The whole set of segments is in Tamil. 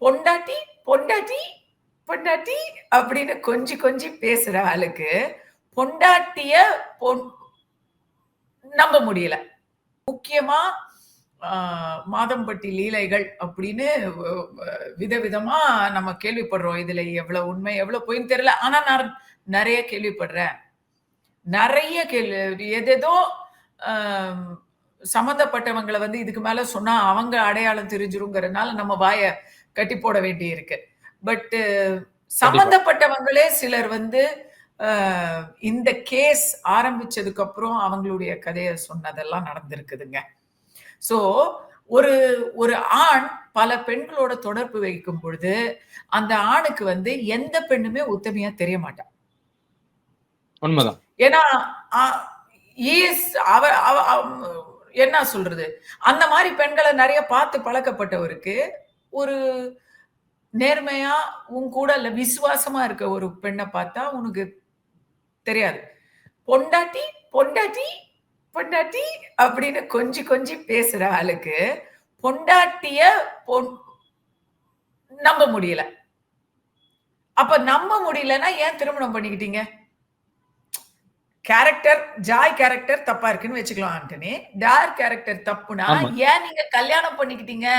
பொண்டாட்டி, பொண்டாட்டி, பொண்டாட்டி அப்படின்னு கொஞ்சி கொஞ்சி பேசுற ஆளுக்கு, பொண்டாட்டிய பொன் நம்ப முடியல. முக்கியமா ஆ மாதம்பட்டி லீலைகள் அப்படின்னு வ வ விதவிதமா நம்ம கேள்விப்படுறோம். இதுல எவ்வளவு உண்மை, எவ்வளவு பொய்ன்னு தெரியல. ஆனா நான் நெறைய கேள்விப்படுறேன். நெறைய எதேதோ அ சம்மந்தப்பட்டவங்கள வந்து இதுக்கு மேல சொன்னா அவங்க அடையாளம் தெரிஞ்சிருங்கிறனால நம்ம வாய கட்டி போட வேண்டியிருக்கு. பட் கண்டிப்பா. சம்மந்தப்பட்டவங்களே சிலர் வந்து அ இந்த கேஸ் ஆரம்பிச்சதுக்கு அப்புறம் அவங்களுடைய கதைய சொன்னதெல்லாம் நடந்திருக்குதுங்க. ஸோ ஒரு ஒரு ஆண் பல பெண்களோட தொடர்பு வைக்கும் பொழுது, அந்த ஆணுக்கு வந்து எந்த பெண்ணுமே உத்தமியா தெரிய மாட்டா. உண்மதான். ஏன்னா, அ ஈஸ் அவ அவ அவ் என்ன சொல்றது? அந்த மாரி பெண்கள நெறைய பார்த்து பழக்கப்பட்டவருக்கு, ஒரு நேர்மையா உன் கூட விசுவாசமா இருக்க ஒரு பெண்ண பார்த்தா உனக்கு தெரியாது. பொண்டாட்டி, பொண்டாட்டி, பொண்டாட்டி அப்படின்னு கொஞ்சி கொஞ்சி பேசுற ஆளுக்கு, பொண்டாட்டிய பொன் நம்ப முடியல. அப்ப நம்ப முடியலன்னா ஏன் திருமணம் பண்ணிக்கிட்டீங்க? கேரக்டர் ஜாய் கேரக்டர் தப்பா இருக்குன்னு வச்சுக்கலாம் ஆண்டனி. டார் கேரக்டர் தப்புனா, ஆமா. ஏன் நீங்க கல்யாணம் பண்ணிக்கிட்டீங்க?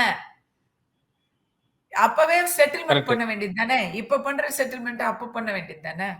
அப்பவே செட்டில்மென்ட் கரெக்ட்டு. பண்ண வேண்டியது தானே! இப்ப பண்ற செட்டில்மென்ட்ட அப்ப பண்ண வேண்டியது தானே!